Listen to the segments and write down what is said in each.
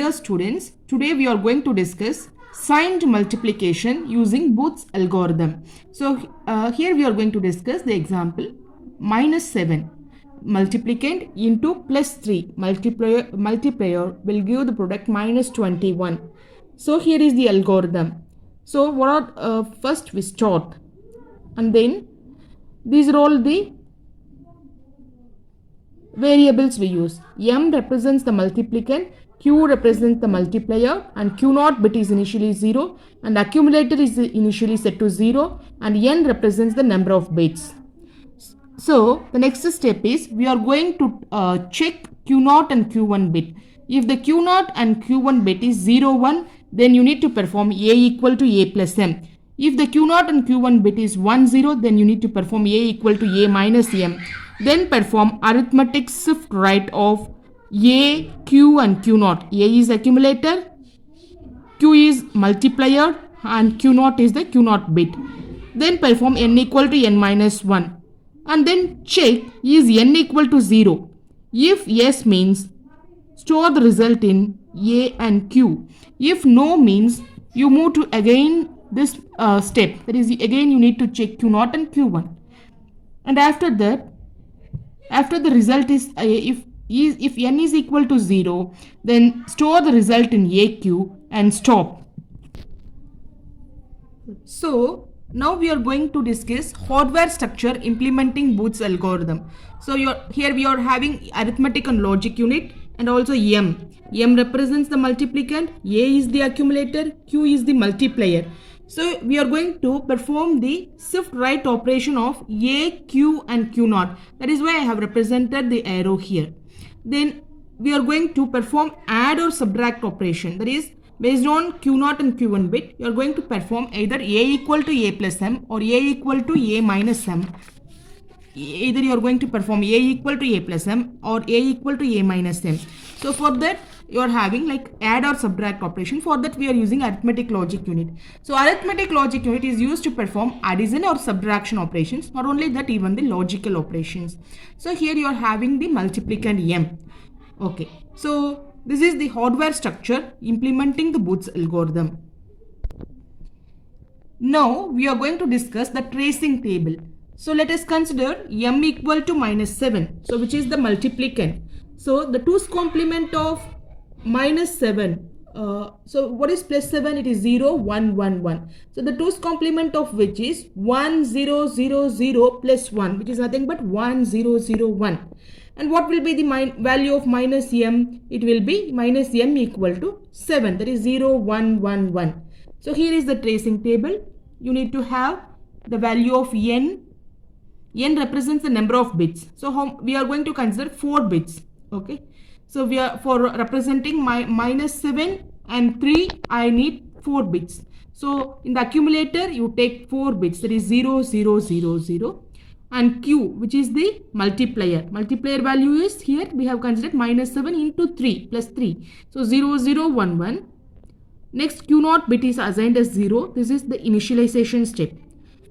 dear students, today we are going to discuss signed multiplication using Booth's algorithm. So here we are going to discuss the example minus 7 multiplicand into plus 3 multiplier will give the product minus 21. So here is the algorithm. So what are first we start, and then these are all the variables we use. M represents the multiplicand, Q represents the multiplier, and Q0 bit is initially 0, and accumulator is initially set to 0, and N represents the number of bits. So the next step is we are going to check Q0 and Q1 bit. If the Q0 and Q1 bit is 0, 1, then you need to perform A equal to A plus M. If the Q0 and Q1 bit is 1, 0, then you need to perform A equal to A minus M. Then perform arithmetic shift right of A, Q and Q0. A is accumulator, Q is multiplier, and Q0 is the Q0 bit. Then perform N equal to N minus 1. And then check is N equal to 0. If yes means store the result in A and Q. If no means you move to again this step. That is, again you need to check Q0 and Q1. And after that, after the result is if N is equal to 0, then store the result in AQ and stop. So now we are going to discuss hardware structure implementing Booth's algorithm. So here we are having arithmetic and logic unit, and also M. M represents the multiplicand, A is the accumulator, Q is the multiplier. So we are going to perform the shift right operation of A, Q and Q0. That is why I have represented the arrow here. Then we are going to perform add or subtract operation. That is, based on Q0 and Q1 bit, you are going to perform either A equal to A plus M or A equal to A minus M. Either you are going to perform A equal to A plus M or A equal to A minus M. So for that, you are having like add or subtract operation. For that we are using arithmetic logic unit. So arithmetic logic unit is used to perform addition or subtraction operations. Not only that, even the logical operations. So here you are having the multiplicand M. Okay. So this is the hardware structure implementing the Booth's algorithm. Now we are going to discuss the tracing table. So let us consider M equal to minus 7. So which is the multiplicand. So the 2's complement of minus 7. So what is plus 7? It is 0, 1, 1, 1. So the 2's complement of which is 1, 0, 0, 0 plus 1, which is nothing but 1, 0, 0, 1. And what will be the value of minus M? It will be minus M equal to 7. That is 0, 1, 1, 1. So here is the tracing table. You need to have the value of N. N represents the number of bits. So we are going to consider 4 bits. Okay. So we are for representing minus 7 and 3, I need 4 bits. So in the accumulator, you take 4 bits. That is 0, 0, 0, 0. And Q, which is the multiplier. Multiplier value is here we have considered minus 7 into 3 plus 3. So 0, 0, 1, 1. Next Q0 bit is assigned as 0. This is the initialization step.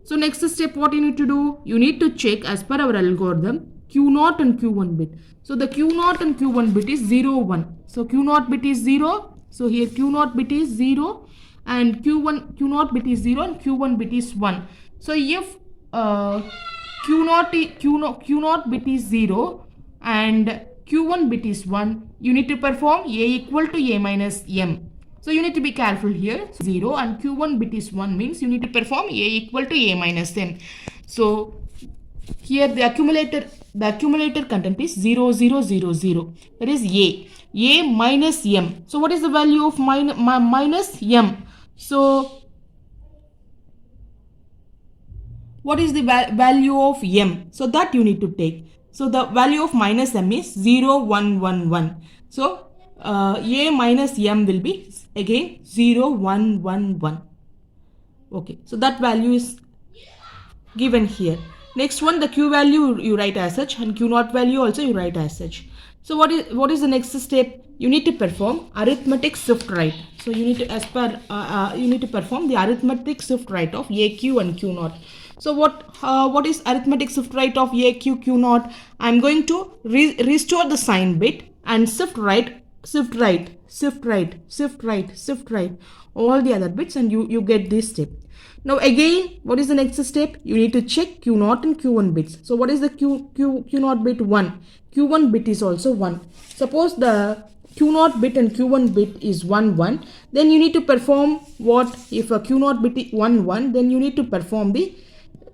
So next step, what you need to do? You need to check as per our algorithm Q0 and Q1 bit. So the Q0 and Q1 bit is 0, 1. So Q0 bit is 0. So here Q0 bit is 0 and Q0 bit is 0 and Q1 bit is 1. So if Q0 bit is 0 and Q1 bit is 1, you need to perform A equal to A minus M. So you need to be careful here. 0 and Q1 bit is 1 means you need to perform A equal to A minus M. So here the accumulator content is 0, 0, 0, 0. That is A minus M. So what is the value of minus M? So what is the value of M? So that you need to take. So the value of minus M is 0, 1, 1, 1. So A minus M will be again 0, 1, 1, 1. Okay. So that value is given here. Next one, the Q value you write as such, and Q0 value also you write as such. So what is the next step? You need to perform arithmetic shift right. So you need to you need to perform the arithmetic shift right of AQ and Q0. So what is arithmetic shift right of AQ Q0? I'm going to restore the sign bit and shift right shift right, shift right, shift right, shift right, all the other bits, and you get this step. Now again, what is the next step? You need to check Q0 and Q1 bits. So what is the Q0 bit? 1. Q1 bit is also 1. Suppose the Q0 bit and Q1 bit is 1 1, then you need to perform what? If a Q0 bit is 1 1, then you need to perform the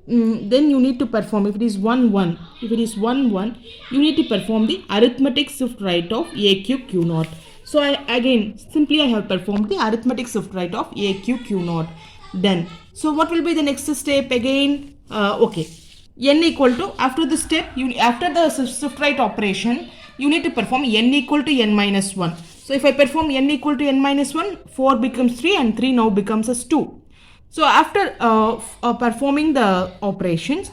if it is 1 1, if it is 1 1, you need to perform the arithmetic shift right of AQ Q0. So I have performed the arithmetic shift right of AQ Q0. Done. So what will be the next step again? Okay, n equal to, after the step, after the shift right operation, you need to perform n equal to n minus 1. So if I perform n equal to n minus 1, 4 becomes 3 and 3 now becomes as 2. So after performing the operations,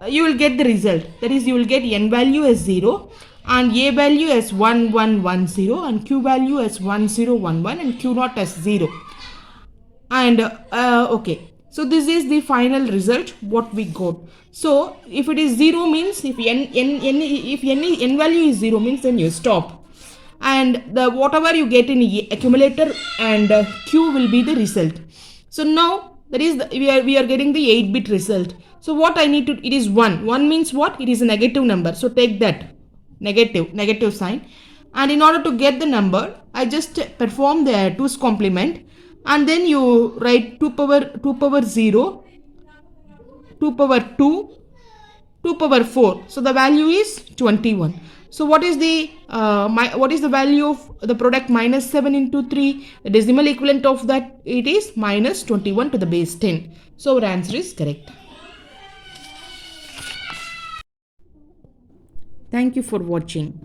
you will get the result. That is, you will get n value as 0 and a value as 1 1 1 0 and q value as 1 0 1 1 and q naught as 0. And okay, so this is the final result what we got. So if it is 0 means, if n value is 0 means, then you stop, and the whatever you get in accumulator and q will be the result. So now that is we are getting the 8-bit result. So what I need to, it is 1. 1 means what? It is a negative number. So take that negative sign. And in order to get the number, I just perform the 2's complement, and then you write 2 power 0, 2 power 2, 2 power 4. So the value is 21. So what is the value of the product minus 7 into 3? The decimal equivalent of that, it is minus 21 to the base 10. So our answer is correct. Thank you for watching.